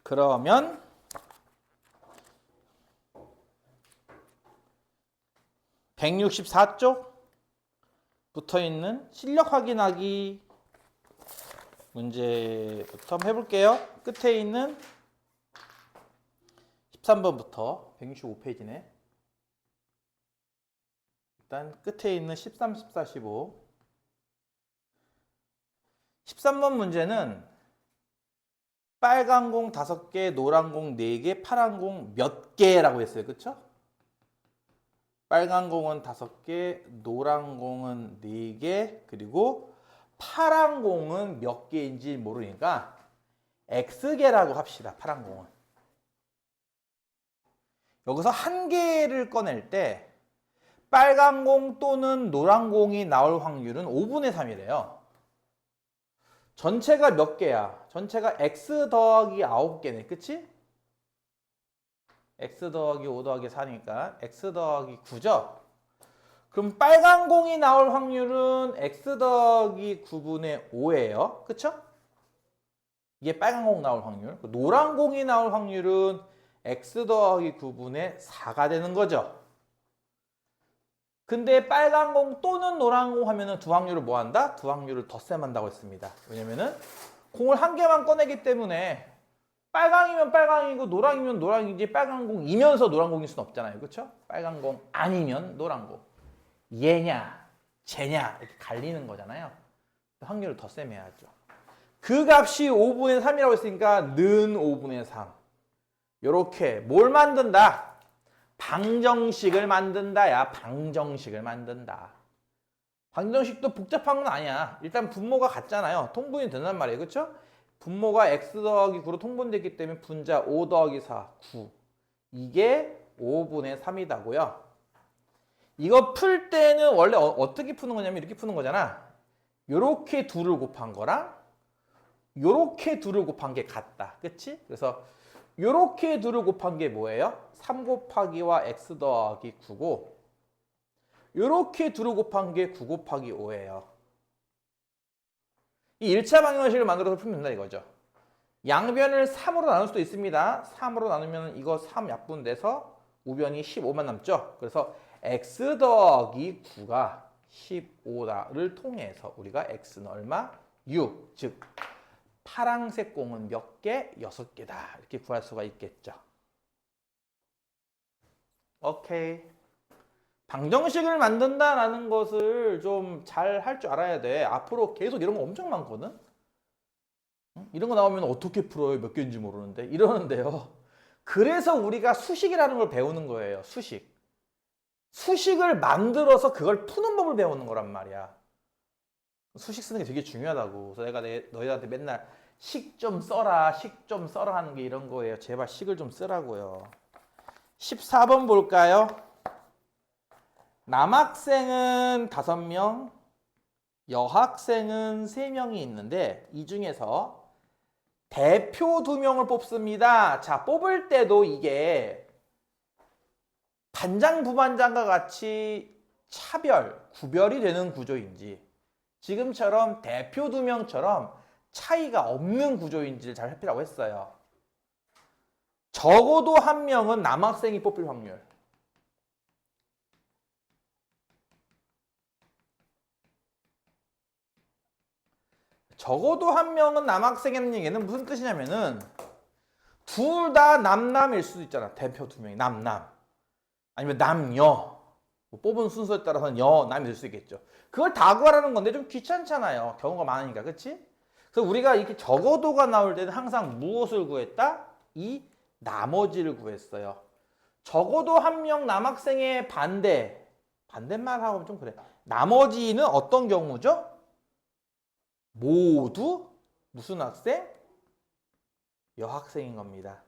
그러면 164쪽 붙어있는 실력 확인하기 문제부터 한번 해볼게요. 끝에 있는 13번부터 165페이지네. 일단 끝에 있는 13, 14, 15. 13번 문제는 빨간 공 5개, 노란 공 4개, 파란 공 몇 개라고 했어요. 그쵸? 빨간 공은 5개, 노란 공은 4개, 그리고 파란 공은 몇 개인지 모르니까 X개라고 합시다. 파란 공은. 여기서 한 개를 꺼낼 때 빨간 공 또는 노란 공이 나올 확률은 5분의 3이래요. 전체가 몇 개야? 전체가 X 더하기 9개네. 그치? X 더하기 5 더하기 4니까 X 더하기 9죠? 그럼 빨간 공이 나올 확률은 X 더하기 9분의 5예요. 그쵸? 이게 빨간 공 나올 확률. 노란 공이 나올 확률은 X 더하기 9분의 4가 되는 거죠. 근데 빨간 공 또는 노란 공 하면은 두 확률을 뭐 한다? 두 확률을 덧셈한다고 했습니다. 왜냐면은 공을 한 개만 꺼내기 때문에 빨강이면 빨강이고 노랑이면 노랑이지 빨간 공이면서 노란 공일 수는 없잖아요. 그렇죠? 빨간 공 아니면 노란 공. 얘냐, 쟤냐 이렇게 갈리는 거잖아요. 확률을 덧셈해야죠. 그 값이 5분의 3이라고 했으니까 는 5분의 3. 요렇게 뭘 만든다? 방정식을 만든다. 야, 방정식을 만든다. 방정식도 복잡한 건 아니야. 일단 분모가 같잖아요. 통분이 된단 말이에요. 그렇죠? 분모가 x 더하기 9로 통분됐기 때문에 분자 5 더하기 4, 9. 이게 5분의 3이다고요. 이거 풀 때는 원래 어떻게 푸는 거냐면 이렇게 푸는 거잖아. 요렇게 2를 곱한 거랑 요렇게 2를 곱한 게 같다. 그치? 그래서 요렇게 2를 곱한 게 뭐예요? 3 곱하기와 x 더하기 9고 요렇게 2를 곱한 게 9 곱하기 5예요. 이 1차 방정식을 만들어서 풀면 된다 이거죠. 양변을 3으로 나눌 수도 있습니다. 3으로 나누면 이거 3 약분돼서 우변이 15만 남죠. 그래서 x 더하기 9가 15를 통해서 우리가 x는 얼마? 6. 즉 파란색 공은 몇 개? 6개다. 이렇게 구할 수가 있겠죠. 오케이. 방정식을 만든다라는 것을 좀 잘 할 줄 알아야 돼. 앞으로 계속 이런 거 엄청 많거든. 이런 거 나오면 어떻게 풀어요? 몇 개인지 모르는데. 이러는데요. 그래서 우리가 수식이라는 걸 배우는 거예요. 수식. 수식을 만들어서 그걸 푸는 법을 배우는 거란 말이야. 수식 쓰는 게 되게 중요하다고. 그래서 내가 너희한테 맨날 식 좀 써라, 식 좀 써라 하는 게 이런 거예요. 제발 식을 좀 쓰라고요. 14번 볼까요? 남학생은 5명, 여학생은 3명이 있는데 이 중에서 대표 2명을 뽑습니다. 자, 뽑을 때도 이게 반장, 부반장과 같이 구별이 되는 구조인지 지금처럼 대표 2명처럼 차이가 없는 구조인지를 잘 살피라고 했어요. 적어도 1명은 남학생이 뽑힐 확률. 적어도 1명은 남학생이라는 얘기는 무슨 뜻이냐면은 둘 다 남남일 수도 있잖아. 대표 2명이 남남 아니면 남여 뽑은 순서에 따라서는 여남이 될 수 있겠죠. 그걸 다 구하라는 건데 좀 귀찮잖아요. 경우가 많으니까. 그치? 그래서 우리가 이렇게 적어도가 나올 때는 항상 무엇을 구했다? 이 나머지를 구했어요. 적어도 1명 남학생의 반대말 하면 좀 그래. 나머지는 어떤 경우죠? 모두 무슨 학생? 여학생인 겁니다.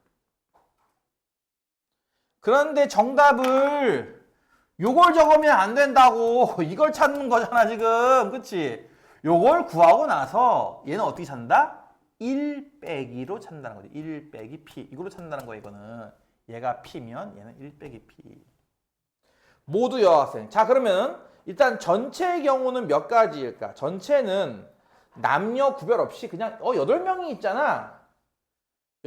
그런데 정답을 요걸 적으면 안 된다고 이걸 찾는 거잖아 지금. 그치? 요걸 구하고 나서 얘는 어떻게 찾는다? 1 빼기로 찾는다는 거지. 1 빼기 P. 이걸로 찾는다는 거야 이거는. 얘가 P면 얘는 1 빼기 P. 모두 여학생. 자 그러면 일단 전체의 경우는 몇 가지일까? 전체는 남녀 구별 없이 그냥 8명이 있잖아.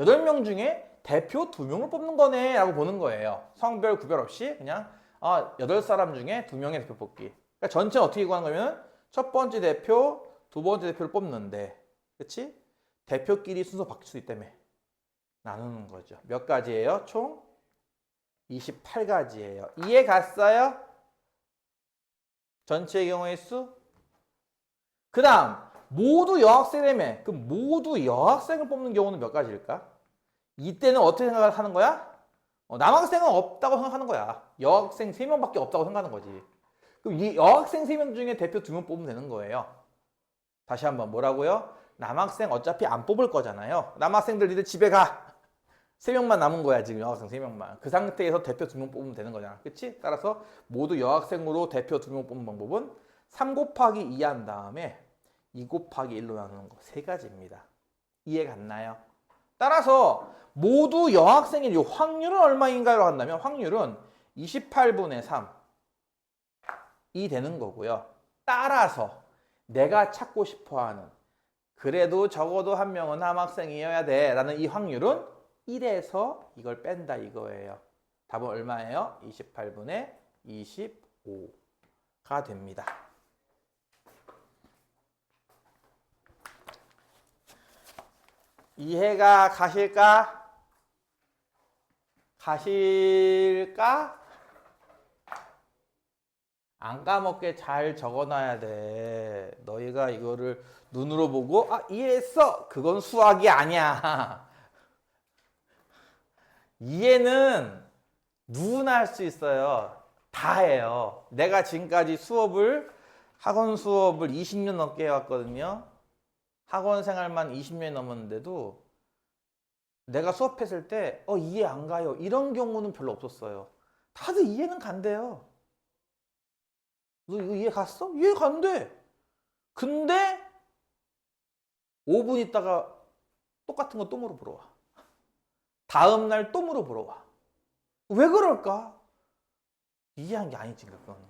8명 중에 대표 2명을 뽑는 거네 라고 보는 거예요. 성별 구별 없이 그냥 8사람 중에 2명의 대표 뽑기. 그러니까 전체 어떻게 구하는 거면 첫 번째 대표, 두 번째 대표를 뽑는데, 그치? 대표끼리 순서 바뀔 수 있기 때문에 나누는 거죠. 몇 가지예요? 총 28가지예요. 이해 갔어요? 전체의 경우의 수? 그 다음 모두 여학생이라며. 그럼 모두 여학생을 뽑는 경우는 몇 가지일까? 이때는 어떻게 생각하는 거야? 남학생은 없다고 생각하는 거야. 여학생 3명밖에 없다고 생각하는 거지. 그럼 이 여학생 3명 중에 대표 2명 뽑으면 되는 거예요. 다시 한번 뭐라고요? 남학생 어차피 안 뽑을 거잖아요. 남학생들 니들 집에 가. 3명만 남은 거야 지금. 여학생 3명만. 그 상태에서 대표 2명 뽑으면 되는 거잖아. 그치? 따라서 모두 여학생으로 대표 2명 뽑는 방법은 3 곱하기 2 한 다음에 2 곱하기 1로 나누는 거. 3가지입니다. 이해 갔나요? 따라서 모두 여학생의 이 확률은 얼마인가요? 한다면 확률은 28분의 3이 되는 거고요. 따라서 내가 찾고 싶어하는, 그래도 적어도 한 명은 남학생이어야 돼 라는 이 확률은 1에서 이걸 뺀다 이거예요. 답은 얼마예요? 28분의 25가 됩니다. 이해가 가실까? 가실까? 안 까먹게 잘 적어놔야 돼. 너희가 이거를 눈으로 보고 이해했어. 그건 수학이 아니야. 이해는 누구나 할 수 있어요. 다 해요. 내가 지금까지 학원 수업을 20년 넘게 해왔거든요. 학원 생활만 20년이 넘었는데도 내가 수업했을 때 이해 안 가요. 이런 경우는 별로 없었어요. 다들 이해는 간대요. 너 이거 이해 갔어? 이해 간대. 근데 5분 있다가 똑같은 거 또 물어보러 와. 다음 날 또 물어보러 와. 왜 그럴까? 이해한 게 아니지, 그거는.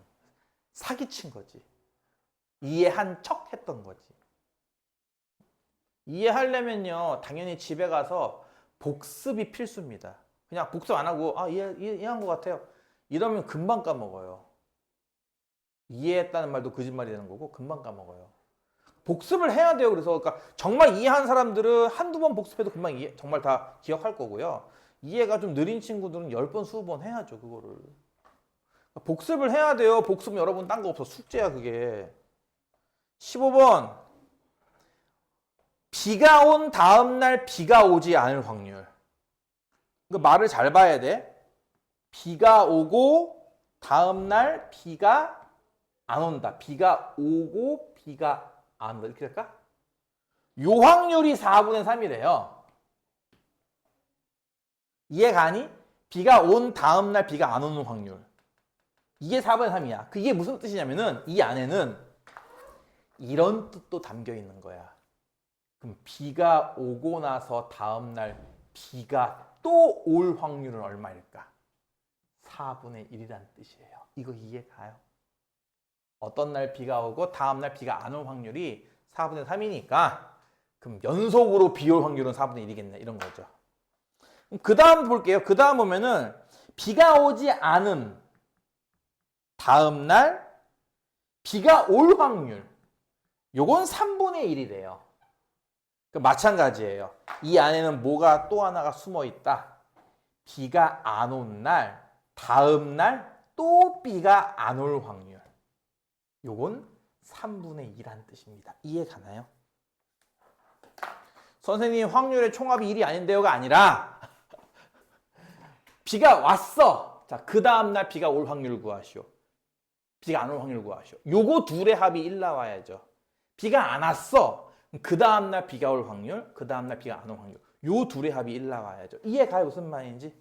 사기친 거지. 이해한 척 했던 거지. 이해하려면요, 당연히 집에 가서 복습이 필수입니다. 그냥 복습 안 하고 이해한 것 같아요. 이러면 금방 까먹어요. 이해했다는 말도 거짓말이 되는 거고 금방 까먹어요. 복습을 해야 돼요. 그래서 그러니까 정말 이해한 사람들은 한두 번 복습해도 금방 정말 다 기억할 거고요. 이해가 좀 느린 친구들은 10번, 20번 해야죠. 그거를. 복습을 해야 돼요. 복습은 여러분 딴 거 없어. 숙제야 그게. 15번. 비가 온 다음 날 비가 오지 않을 확률. 그 말을 잘 봐야 돼. 비가 오고 다음 날 비가 안 온다. 비가 오고 비가 안 온다. 이렇게 될까? 요 확률이 4분의 3이래요. 이해가니? 비가 온 다음 날 비가 안 오는 확률. 이게 4분의 3이야. 그게 무슨 뜻이냐면은 이 안에는 이런 뜻도 담겨 있는 거야. 그럼 비가 오고 나서 다음 날 비가 또 올 확률은 얼마일까? 4분의 1이라는 뜻이에요. 이거 이해가요? 어떤 날 비가 오고 다음 날 비가 안 올 확률이 4분의 3이니까 그럼 연속으로 비 올 확률은 4분의 1이겠네. 이런 거죠. 그 다음 볼게요. 그 다음 보면은 비가 오지 않은 다음 날 비가 올 확률. 요건 3분의 1이래요. 마찬가지예요. 이 안에는 뭐가 또 하나가 숨어 있다. 비가 안 온 날, 다음 날 또 비가 안 올 확률. 요건 3분의 2라는 뜻입니다. 이해 가나요? 선생님 확률의 총합이 1이 아닌데요가 아니라 비가 왔어. 자, 그 다음 날 비가 올 확률 구하시오. 비가 안 올 확률 구하시오. 요거 둘의 합이 1 나와야죠. 비가 안 왔어. 그 다음 날 비가 올 확률, 그 다음 날 비가 안 올 확률. 요 둘의 합이 1 나와야죠. 이해 가요? 무슨 말인지?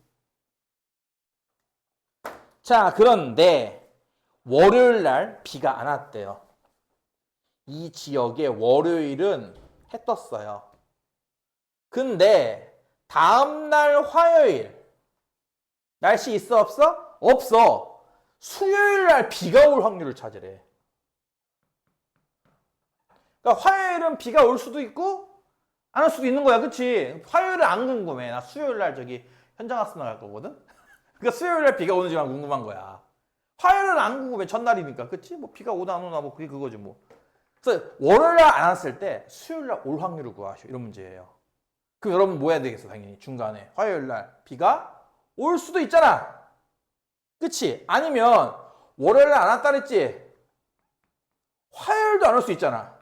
자, 그런데 월요일 날 비가 안 왔대요. 이 지역에 월요일은 해 떴어요. 근데 다음 날 화요일 날씨 있어 없어? 없어. 수요일 날 비가 올 확률을 찾으래. 그러니까 화요일은 비가 올 수도 있고 안 올 수도 있는 거야, 그치? 화요일은 안 궁금해. 나 수요일 날 저기 현장 학습 나갈 거거든? 그러니까 수요일 날 비가 오는지만 궁금한 거야. 화요일은 안 궁금해. 전날이니까, 그치? 뭐 비가 오나 안 오나 뭐 그게 그거지 뭐. 그래서 월요일 날 안 왔을 때 수요일 날 올 확률을 구하시오. 이런 문제예요. 그럼 여러분 뭐 해야 되겠어, 당연히. 중간에. 화요일 날 비가 올 수도 있잖아. 그치? 아니면 월요일 날 안 왔다 그랬지? 화요일도 안 올 수 있잖아.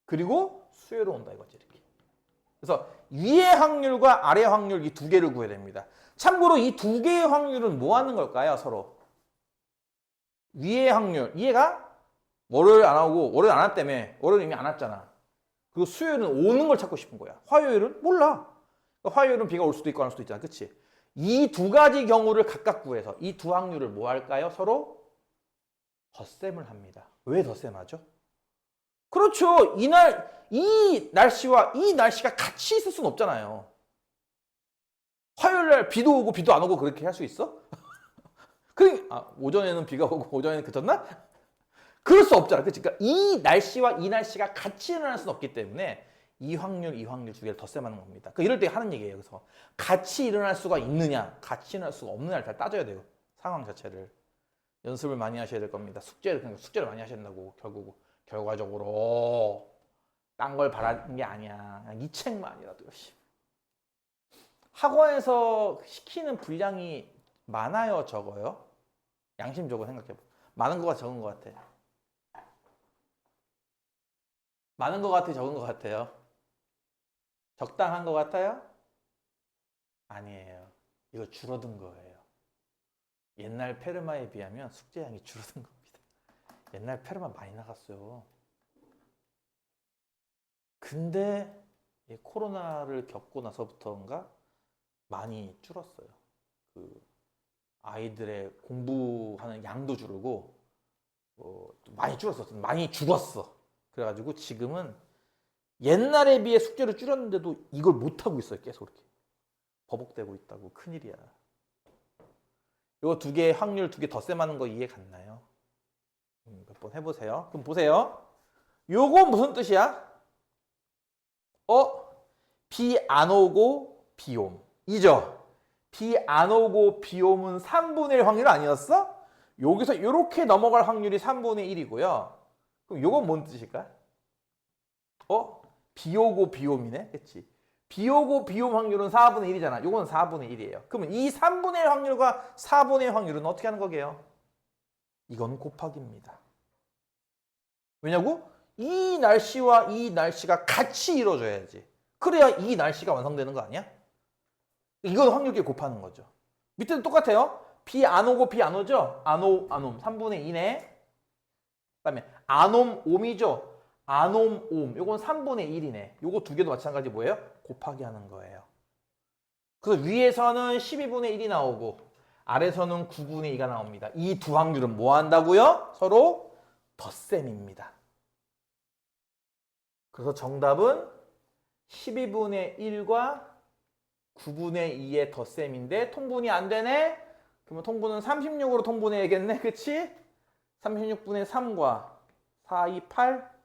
그리고 수요일에 온다 이거지, 이렇게. 그래서 위의 확률과 아래 확률 이 두 개를 구해야 됩니다. 참고로 이 두 개의 확률은 뭐 하는 걸까요, 서로? 위의 확률, 얘가 월요일 안 오고 월요일 안 왔다며. 월요일 이미 안 왔잖아. 그리고 수요일은 오는 걸 찾고 싶은 거야. 화요일은 몰라. 화요일은 비가 올 수도 있고 안 올 수도 있잖아, 그치? 이 두 가지 경우를 각각 구해서 이 두 확률을 뭐 할까요? 서로 덧셈을 합니다. 왜 덧셈하죠? 그렇죠. 이 날씨와 이 날씨가 같이 있을 수는 없잖아요. 화요일 날 비도 오고 비도 안 오고 그렇게 할 수 있어? 오전에는 비가 오고 오전에는 그쳤나? 그럴 수 없잖아. 그치? 그러니까 이 날씨와 이 날씨가 같이 일어날 수는 없기 때문에 이 확률 두 개를 덧셈하는 겁니다. 그러니까 이럴 때 하는 얘기예요. 그래서 같이 일어날 수가 있느냐, 같이 일어날 수가 없느냐를 다 따져야 돼요. 상황 자체를. 연습을 많이 하셔야 될 겁니다. 숙제를 많이 하셔야 된다고. 결과적으로 딴 걸 바라는 게 아니야. 그냥 이 책만이라도 열심히. 학원에서 시키는 분량이 많아요, 적어요? 양심적으로 생각해봐. 많은 것 같아, 적은 것 같아? 많은 것 같아, 적은 것 같아요? 적당한 것 같아요? 아니에요. 이거 줄어든 거예요. 옛날 페르마에 비하면 숙제량이 줄어든 겁니다. 옛날 페르마 많이 나갔어요. 근데 코로나를 겪고 나서부터인가 많이 줄었어요. 그 아이들의 공부하는 양도 줄고 많이 줄었어. 많이 죽었어. 그래가지고 지금은 옛날에 비해 숙제를 줄였는데도 이걸 못하고 있어요. 계속 이렇게. 버벅대고 있다고. 큰일이야. 이거 두 개, 확률 두 개 덧셈하는 거 이해 갔나요? 몇 번 해보세요. 그럼 보세요. 요거 무슨 뜻이야? 비 안 오고 비 옴. 이죠? 비 안 오고 비 오면 3분의 1 확률 아니었어? 여기서 이렇게 넘어갈 확률이 3분의 1이고요. 그럼 요건 뭔 뜻일까? 비 오고 비 옴이네? 그치? 비 오고 비 옴 확률은 4분의 1이잖아. 요건 4분의 1이에요. 그러면 이 3분의 1 확률과 4분의 1 확률은 어떻게 하는 거게요? 이건 곱하기입니다. 왜냐고? 이 날씨와 이 날씨가 같이 이루어져야지. 그래야 이 날씨가 완성되는 거 아니야? 이건 확률끼리 곱하는 거죠. 밑에도 똑같아요. 비 안 오고 비 안 오죠? 안 옴. 3분의 2네. 그 다음에 안 옴, 옴이죠? 안 옴, 옴. 요건 3분의 1이네. 요거 두 개도 마찬가지 뭐예요? 곱하기 하는 거예요. 그래서 위에서는 12분의 1이 나오고 아래서는 9분의 2가 나옵니다. 이 두 확률은 뭐 한다고요? 서로 덧셈입니다. 그래서 정답은 12분의 1과 9분의 2의 덧셈인데 통분이 안 되네? 그러면 통분은 36으로 통분해야겠네? 그치? 36분의 3과 4, 2, 8,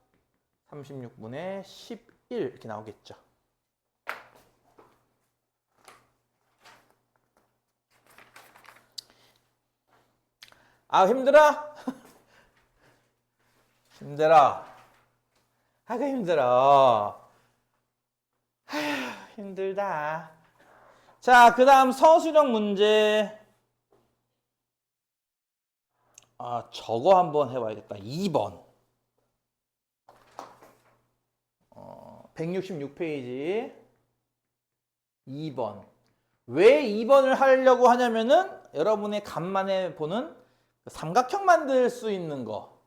36분의 11 이렇게 나오겠죠. 힘들어? 힘들어. 하기 힘들어. 힘들다. 자, 그 다음 서술형 문제. 저거 한번 해봐야겠다. 2번. 166페이지. 2번. 왜 2번을 하려고 하냐면은 여러분의 간만에 보는 삼각형 만들 수 있는 거.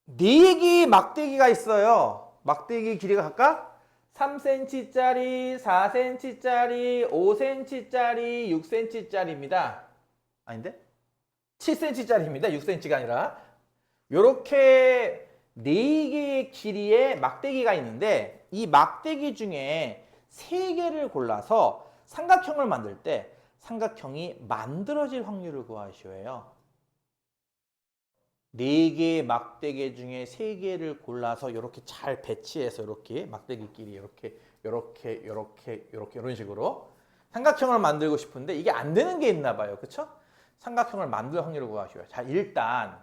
4개 막대기가 있어요. 막대기 길이가 각각 3cm짜리, 4cm짜리, 5cm짜리, 6cm짜리입니다. 아닌데? 7cm짜리입니다. 6cm가 아니라. 요렇게 4개의 길이의 막대기가 있는데 이 막대기 중에 3개를 골라서 삼각형을 만들 때 삼각형이 만들어질 확률을 구하시오예요. 4개의 막대기 중에 3개를 골라서 이렇게 잘 배치해서 이렇게 막대기끼리 이렇게 이런 식으로 삼각형을 만들고 싶은데 이게 안 되는 게 있나 봐요. 그쵸? 삼각형을 만들 확률을 구하시고요. 자, 일단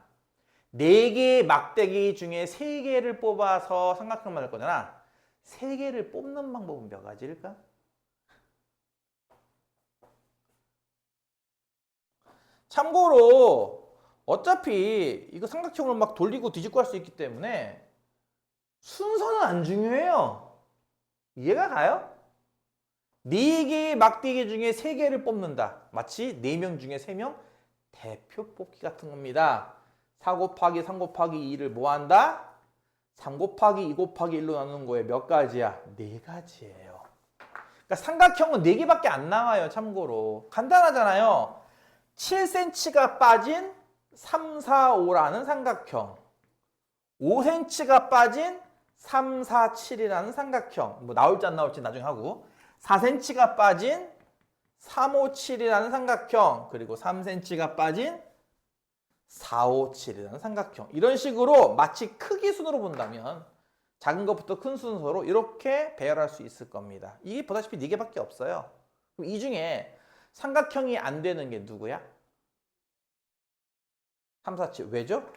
4개의 막대기 중에 3개를 뽑아서 삼각형 만들 거잖아. 3개를 뽑는 방법은 몇 가지일까? 참고로 어차피 이거 삼각형을 막 돌리고 뒤집고 할 수 있기 때문에 순서는 안 중요해요. 이해가 가요? 4개의 막대기 중에 3개를 뽑는다. 마치 4명 중에 3명 대표 뽑기 같은 겁니다. 4 곱하기 3 곱하기 2를 뭐 한다? 3 곱하기 2 곱하기 1로 나누는 거에 몇 가지야? 4가지예요. 그러니까 삼각형은 4개밖에 안 나와요. 참고로. 간단하잖아요. 7cm가 빠진 3, 4, 5라는 삼각형. 5cm가 빠진 3, 4, 7이라는 삼각형. 뭐 나올지 안 나올지 나중에 하고. 4cm가 빠진 3, 5, 7이라는 삼각형. 그리고 3cm가 빠진 4, 5, 7이라는 삼각형. 이런 식으로 마치 크기 순으로 본다면 작은 것부터 큰 순서로 이렇게 배열할 수 있을 겁니다. 이게 보다시피 4개밖에 없어요. 그럼 이 중에 삼각형이 안 되는 게 누구야? 3, 4, 7. 왜죠?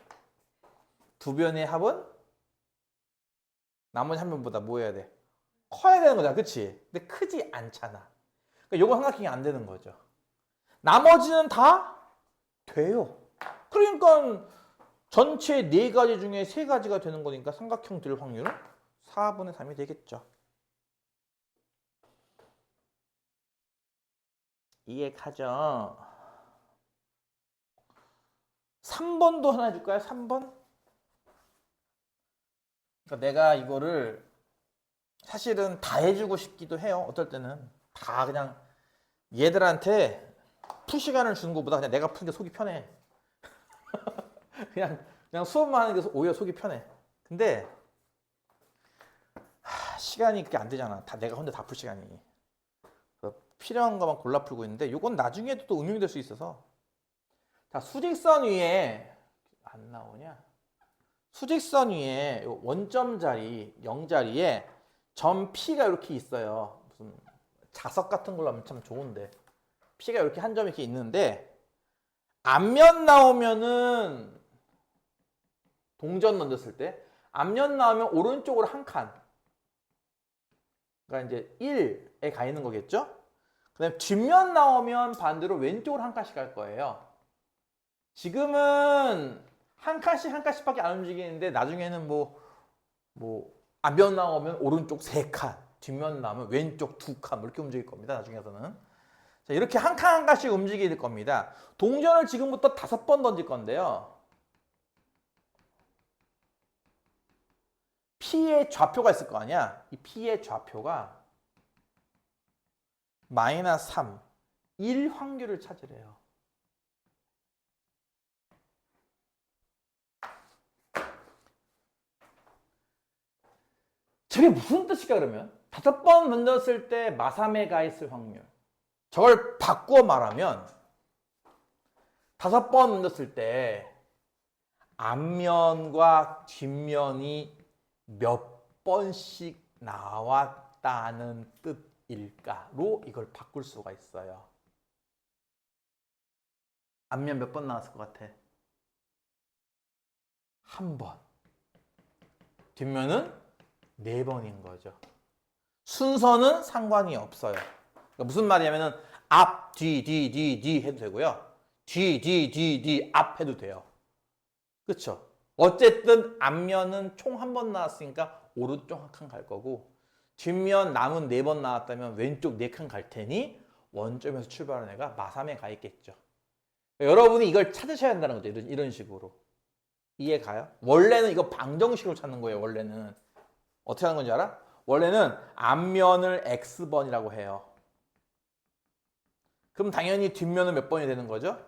두 변의 합은 나머지 한 변보다 뭐 해야 돼? 커야 되는 거잖아. 그치? 근데 크지 않잖아. 그러니까 요거 삼각형이 안 되는 거죠. 나머지는 다 돼요. 그러니까 전체 4가지 중에 3가지가 되는 거니까 삼각형 될 확률은 4분의 3이 되겠죠. 이해가죠? 3번도 하나 해줄까요? 3번? 그러니까 내가 이거를 사실은 다 해주고 싶기도 해요. 어떨 때는 다 그냥 얘들한테 풀 시간을 주는 것보다 그냥 내가 푸는 게 속이 편해. 그냥 수업만 하는 게 오히려 속이 편해. 근데 시간이 그렇게 안 되잖아. 다 내가 혼자 다 풀 시간이. 필요한 것만 골라 풀고 있는데 이건 나중에도 또 응용이 될 수 있어서. 자, 수직선 위에 안 나오냐? 수직선 위에 원점 자리, 0자리에 점 P가 이렇게 있어요. 무슨 자석 같은 걸로 하면 참 좋은데. P가 이렇게 한 점 이렇게 있는데 앞면 나오면은 동전 던졌을 때 앞면 나오면 오른쪽으로 한 칸. 그러니까 이제 1에 가 있는 거겠죠? 그 다음에 뒷면 나오면 반대로 왼쪽으로 한 칸씩 갈 거예요. 지금은 한 칸씩밖에 안 움직이는데 나중에는 앞면 나오면 오른쪽 3칸, 뒷면 나오면 왼쪽 2칸 이렇게 움직일 겁니다. 나중에서는. 자, 이렇게 한 칸 한 칸씩 움직일 겁니다. 동전을 지금부터 5번 던질 건데요. P의 좌표가 있을 거 아니야? 이 P의 좌표가 마이너스 3, 1 확률을 찾으래요. 저게 무슨 뜻일까 그러면? 5번 던졌을 때 마삼에 가 있을 확률. 저걸 바꾸어 말하면 5번 던졌을 때 앞면과 뒷면이 몇 번씩 나왔다는 뜻일까로 이걸 바꿀 수가 있어요. 앞면 몇 번 나왔을 것 같아? 1번. 뒷면은 4번인 거죠. 순서는 상관이 없어요. 그러니까 무슨 말이냐면은 앞, 뒤 해도 되고요. 뒤, 앞 해도 돼요. 그쵸? 어쨌든 앞면은 총 1번 나왔으니까 오른쪽 한 칸 갈 거고 뒷면 남은 4번 나왔다면 왼쪽 4칸 갈 테니 원점에서 출발한 애가 마삼에 가 있겠죠. 그러니까 여러분이 이걸 찾으셔야 한다는 거죠. 이런 식으로. 이해 가요? 원래는 이거 방정식으로 찾는 거예요. 원래는. 어떻게 하는 건지 알아? 원래는 앞면을 X번이라고 해요. 그럼 당연히 뒷면은 몇 번이 되는 거죠?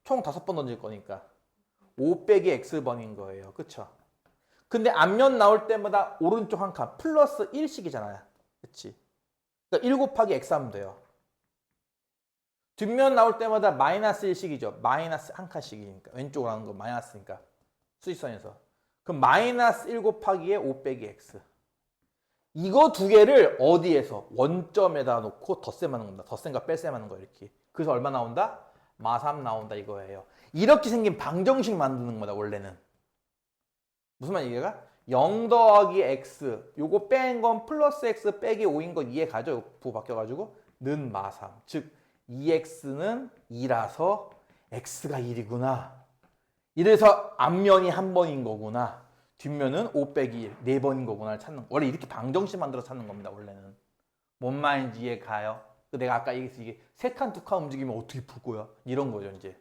총 5번 던질 거니까 5 빼기 X번인 거예요. 그쵸? 근데 앞면 나올 때마다 오른쪽 한 칸 플러스 1씩이잖아요. 그치? 그러니까 1 곱하기 X 하면 돼요. 뒷면 나올 때마다 마이너스 1씩이죠. 마이너스 한 칸씩이니까. 왼쪽으로 하는 거 마이너스니까. 수직선에서. 그럼 마이너스 1 곱하기에 5 빼기 x. 이거 두 개를 어디에서? 원점에다 놓고 덧셈하는 겁니다. 덧셈과 뺄셈하는 거예요. 이렇게. 그래서 얼마 나온다? 마3 나온다 이거예요. 이렇게 생긴 방정식 만드는 거다 원래는. 무슨 말이야? 0 더하기 x. 요거 뺀 건 플러스 x 빼기 5인 거 이해 가죠? 부호 바뀌어가지고. 는 마3. 즉 2x는 2라서 x가 1이구나. 이래서 앞면이 한 번인 거구나. 뒷면은 5 빼기 1, 4번인 거구나를 찾는 거. 원래 이렇게 방정식 만들어 찾는 겁니다. 원래는. 뭔 말인지 이해 가요? 내가 아까 얘기했어. 이게 3칸, 2칸 움직이면 어떻게 풀 거야? 이런 거죠 이제.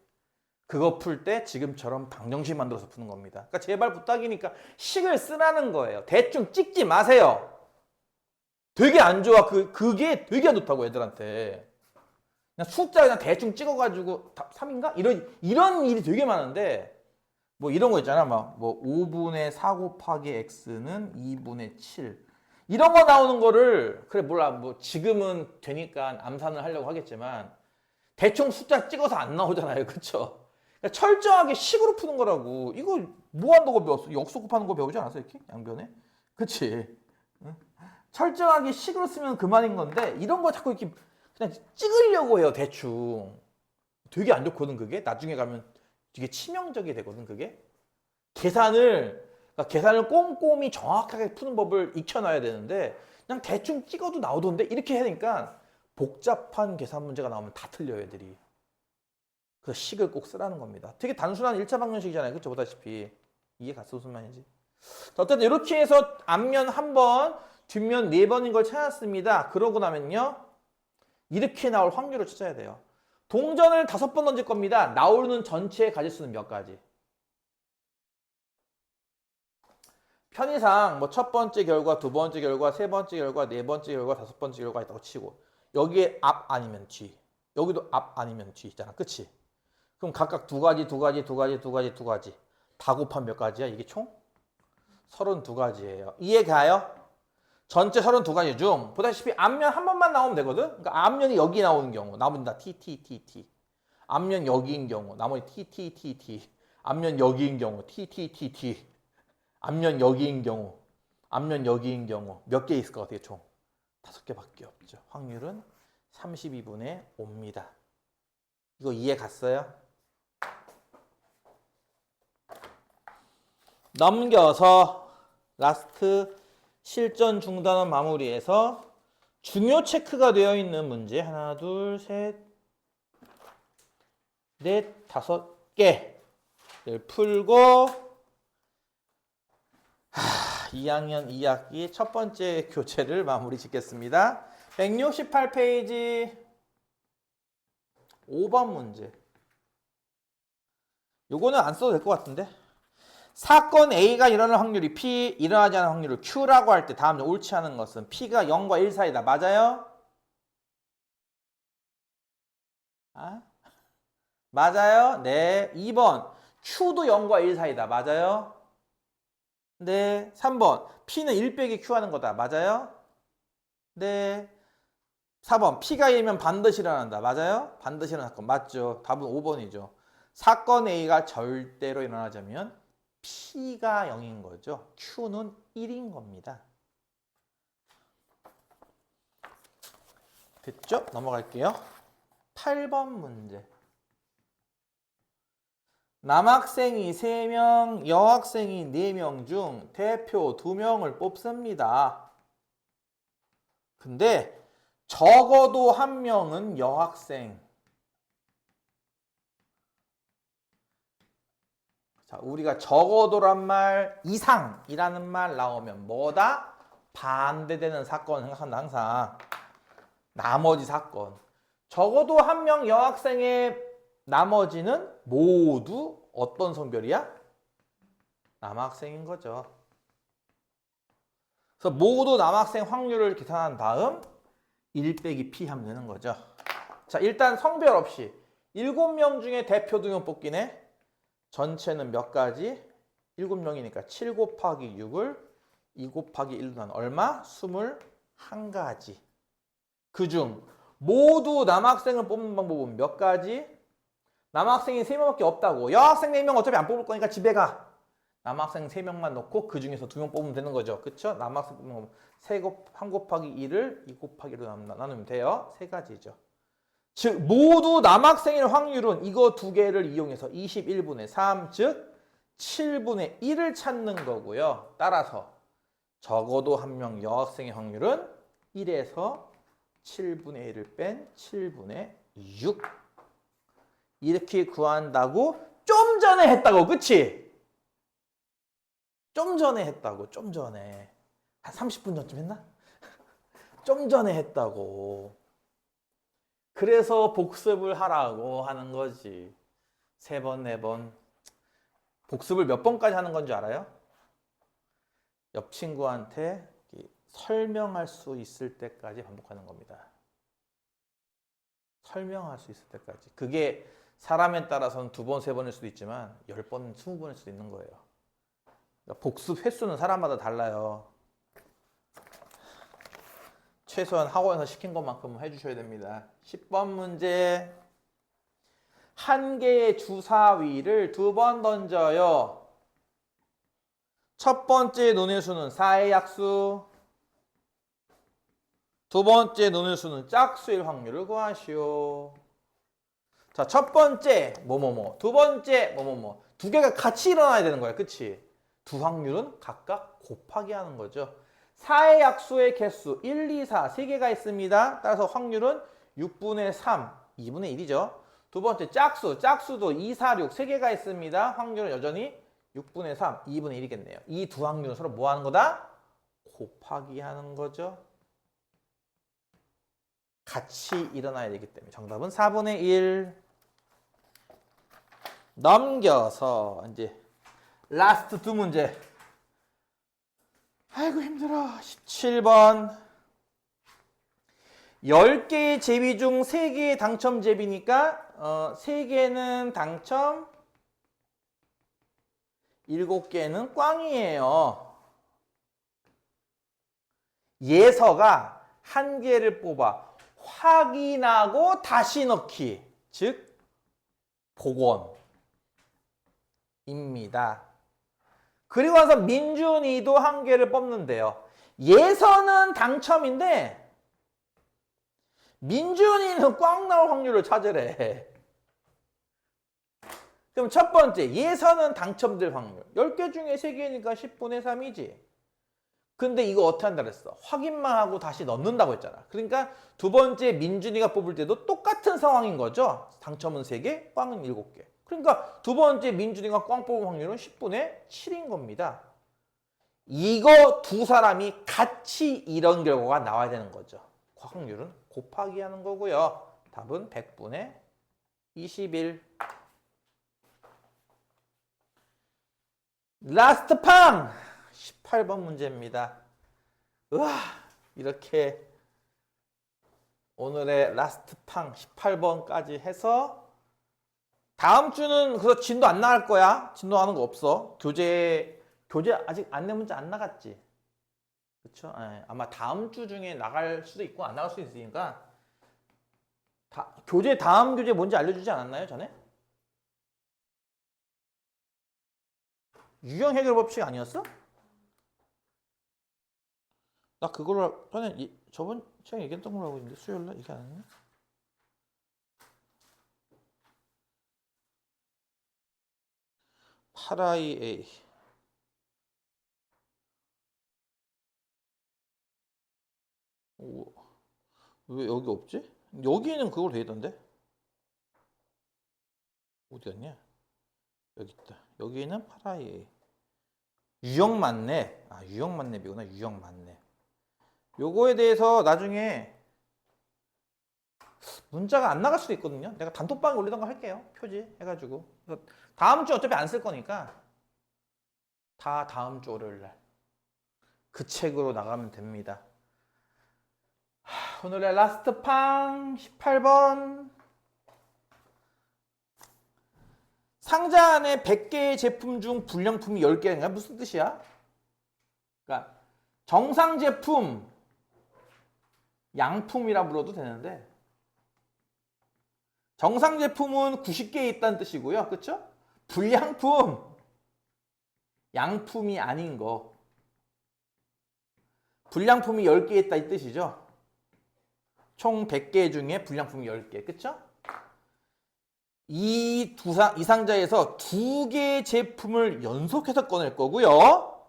그거 풀 때 지금처럼 방정식 만들어서 푸는 겁니다. 그러니까 제발 부탁이니까 식을 쓰라는 거예요. 대충 찍지 마세요. 되게 안 좋아. 그게 되게 안 좋다고 애들한테. 그냥 숫자 그냥 대충 찍어가지고 3인가? 이런 일이 되게 많은데 뭐 이런 거 있잖아. 막 뭐 5분의 4 곱하기 x는 2분의 7. 이런 거 나오는 거를 그래 몰라 뭐 지금은 되니까 암산을 하려고 하겠지만 대충 숫자 찍어서 안 나오잖아요. 그쵸? 그러니까 철저하게 식으로 푸는 거라고. 이거 뭐 한다고 배웠어? 역수 곱하는 거 배우지 않았어? 이렇게? 양변에? 그치? 응? 철저하게 식으로 쓰면 그만인 건데 이런 거 자꾸 이렇게 그냥 찍으려고 해요. 대충. 되게 안 좋거든 그게. 나중에 가면 되게 치명적이 되거든 그게. 그러니까 계산을 꼼꼼히 정확하게 푸는 법을 익혀놔야 되는데 그냥 대충 찍어도 나오던데 이렇게 하니까 복잡한 계산 문제가 나오면 다 틀려요 애들이. 그래서 식을 꼭 쓰라는 겁니다. 되게 단순한 1차 방정식이잖아요. 그쵸? 보다시피. 이해 갔어 무슨 말인지. 자, 어쨌든 이렇게 해서 앞면 1번, 뒷면 4번인 걸 찾았습니다. 그러고 나면요. 이렇게 나올 확률을 찾아야 돼요. 동전을 5번 던질 겁니다. 나오는 전체의 가지수는 몇 가지? 편의상 뭐 첫 번째 결과, 두 번째 결과, 세 번째 결과, 네 번째 결과, 5번째 결과가 있다고 치고 여기에 앞 아니면 뒤, 여기도 앞 아니면 뒤 있잖아. 그치? 그럼 각각 두 가지 다 곱하면 몇 가지야? 이게 총? 32가지예요. 이해 가요? 전체 32가지 중 보다시피 앞면 한 번만 나오면 되거든. 그러니까 앞면이 여기 나오는 경우 나머지는 다 T. 앞면 여기인 경우 나머지 T. 앞면 여기인 경우 T. 앞면 여기인 경우 몇 개 있을 것 같아요? 총 5개밖에 없죠. 확률은 32분의 5입니다. 이거 이해 갔어요? 넘겨서 라스트 실전 중단원 마무리해서 중요 체크가 되어 있는 문제 하나, 둘, 셋, 넷, 5개를 풀고 2학년 2학기 첫 번째 교재를 마무리 짓겠습니다. 168페이지 5번 문제. 요거는 안 써도 될 것 같은데. 사건 A가 일어날 확률이 P, 일어나지 않은 확률을 Q라고 할 때 다음 중 옳지 않은 것은 P가 0과 1 사이다. 맞아요? 맞아요? 네. 2번 Q도 0과 1 사이다. 맞아요? 네. 3번 P는 1 빼기 Q 하는 거다. 맞아요? 네. 4번 P가 1이면 반드시 일어난다. 맞아요? 반드시 일어날 건 맞죠? 답은 5번이죠. 사건 A가 절대로 일어나자면 P가 0인 거죠. Q는 1인 겁니다. 됐죠? 넘어갈게요. 8번 문제. 남학생이 3명, 여학생이 4명 중 대표 2명을 뽑습니다. 근데 적어도 1명은 여학생. 자, 우리가 적어도란 말, 이상이라는 말 나오면 뭐다? 반대되는 사건 생각한다 항상. 나머지 사건. 적어도 1명 여학생의 나머지는 모두 어떤 성별이야? 남학생인 거죠. 그래서 모두 남학생 확률을 계산한 다음 1 빼기 P 하면 되는 거죠. 자, 일단 성별 없이 7명 중에 대표 2명 뽑기네. 전체는 몇 가지? 7명이니까 7 곱하기 6을 2 곱하기 1로 나눈 얼마? 21가지. 그중 모두 남학생을 뽑는 방법은 몇 가지? 남학생이 3명밖에 없다고. 여학생 4명 어차피 안 뽑을 거니까 집에 가. 남학생 3명만 넣고 그 중에서 2명 뽑으면 되는 거죠. 그쵸? 남학생 뽑으면 1 곱하기 2를 2 곱하기 1로 나누면 돼요. 3가지죠. 즉 모두 남학생일 확률은 이거 2개를 이용해서 21분의 3, 즉 7분의 1을 찾는 거고요. 따라서 적어도 한 명 여학생의 확률은 1에서 7분의 1을 뺀 7분의 6 이렇게 구한다고 좀 전에 했다고. 그치? 좀 전에 했다고. 좀 전에 한 30분 전쯤 했나? 좀 전에 했다고. 그래서 복습을 하라고 하는 거지. 3번, 4번. 복습을 몇 번까지 하는 건지 알아요? 옆 친구한테 설명할 수 있을 때까지 반복하는 겁니다. 설명할 수 있을 때까지. 그게 사람에 따라서는 2번, 3번일 수도 있지만 10번, 20번일 수도 있는 거예요. 그러니까 복습 횟수는 사람마다 달라요. 최소한 학원에서 시킨 것만큼은 해주셔야 됩니다. 10번 문제. 한 개의 주사위를 2번 던져요. 첫 번째 논의 수는 4의 약수. 두 번째 논의 수는 짝수일 확률을 구하시오. 자, 첫 번째 뭐뭐뭐, 두 번째 뭐뭐뭐. 두 개가 같이 일어나야 되는 거야. 그치? 두 확률은 각각 곱하기 하는 거죠. 4의 약수의 개수 1, 2, 4 세 개가 있습니다. 따라서 확률은 6분의 3, 2분의 1이죠. 두 번째 짝수, 짝수도 2, 4, 6 세 개가 있습니다. 확률은 여전히 6분의 3, 2분의 1이겠네요. 이 두 확률은 서로 뭐 하는 거다? 곱하기 하는 거죠. 같이 일어나야 되기 때문에 정답은 4분의 1. 넘겨서 이제 라스트 2 문제. 아이고 힘들어. 17번. 10개의 제비 중 3개의 당첨 제비니까 3개는 당첨, 7개는 꽝이에요. 예서가 1개를 뽑아 확인하고 다시 넣기, 즉 복원입니다. 그리고 나서 민준이도 1개를 뽑는데요. 예서는 당첨인데 민준이는 꽝 나올 확률을 찾으래. 그럼 첫 번째, 예서는 당첨될 확률. 10개 중에 3개니까 10분의 3이지. 근데 이거 어떻게 한다 그랬어? 확인만 하고 다시 넣는다고 했잖아. 그러니까 두 번째 민준이가 뽑을 때도 똑같은 상황인 거죠. 당첨은 3개, 꽝은 7개. 그러니까 두 번째 민준이가 꽝 뽑은 확률은 10분의 7인 겁니다. 이거 두 사람이 같이 이런 결과가 나와야 되는 거죠. 확률은 곱하기 하는 거고요. 답은 100분의 21. 라스트 팡! 18번 문제입니다. 우와, 이렇게 오늘의 라스트 팡 18번까지 해서 다음 주는 그래서 진도 안 나갈 거야. 진도 나는 거 없어. 교재 아직 안내 문제 안 나갔지. 그렇죠? 아마 다음 주 중에 나갈 수도 있고 안 나갈 수도 있으니까 다음 교재 뭔지 알려주지 않았나요, 전에? 유형 해결 법칙 아니었어? 나 그걸로 전에 저번 시간에 얘기했던 걸로 알고 있는데 수요일날 얘기 안 했나? 파라이 A. 오, 왜 여기 없지? 여기는 그걸로 돼 있던데? 어디 갔냐? 여기 있다. 여기는 파라이 A. 유형 만렙. 아, 유형 만렙이구나. 유형 만렙. 요거에 대해서 나중에 문자가 안 나갈 수도 있거든요. 내가 단톡방에 올리던가 할게요. 표지 해가지고. 다음 주 어차피 안 쓸 거니까 다 다음 주 월요일날 그 책으로 나가면 됩니다. 오늘의 라스트 팡 18번. 상자 안에 100개의 제품 중 불량품이 10개가 무슨 뜻이야? 그러니까 정상 제품, 양품이라 불러도 되는데 정상 제품은 90개 있다는 뜻이고요. 그렇죠? 불량품, 양품이 아닌 거. 불량품이 10개 있다 이 뜻이죠. 총 100개 중에 불량품이 10개. 그렇죠? 이 상자에서 2개의 제품을 연속해서 꺼낼 거고요.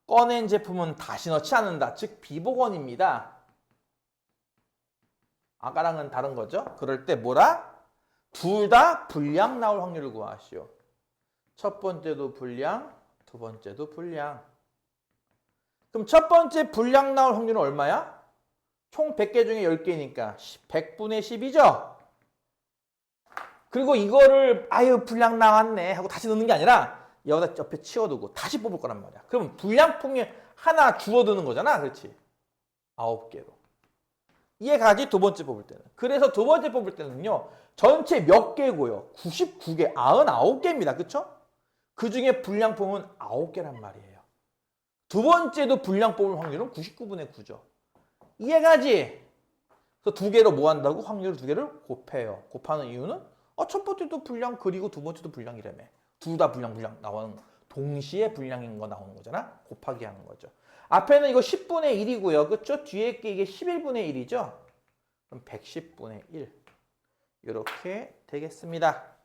꺼낸 제품은 다시 넣지 않는다. 즉 비복원입니다. 아까랑은 다른 거죠. 그럴 때 뭐라? 둘 다 불량 나올 확률을 구하시오. 첫 번째도 불량, 두 번째도 불량. 그럼 첫 번째 불량 나올 확률은 얼마야? 총 100개 중에 10개니까 100분의 10이죠. 그리고 이거를 아유 불량 나왔네 하고 다시 넣는 게 아니라 여기다 옆에 치워두고 다시 뽑을 거란 말이야. 그럼 불량품이 하나 줄어드는 거잖아. 그렇지? 9개로. 이해가지? 두 번째 뽑을 때는. 그래서 두 번째 뽑을 때는요. 전체 몇 개고요? 99개, 99개입니다. 그쵸? 그 중에 불량품은 9개란 말이에요. 두 번째도 불량 뽑을 확률은 99분의 9죠. 이해가지? 그래서 두 개로 뭐 한다고? 확률을 두 개를 곱해요. 곱하는 이유는 첫 번째도 불량 그리고 두 번째도 불량이라며. 둘 다 불량 나오는 거. 동시에 불량인 거 나오는 거잖아. 곱하기 하는 거죠. 앞에는 이거 10분의 1이고요. 그쵸? 뒤에 게 이게 11분의 1이죠? 그럼 110분의 1. 이렇게 되겠습니다.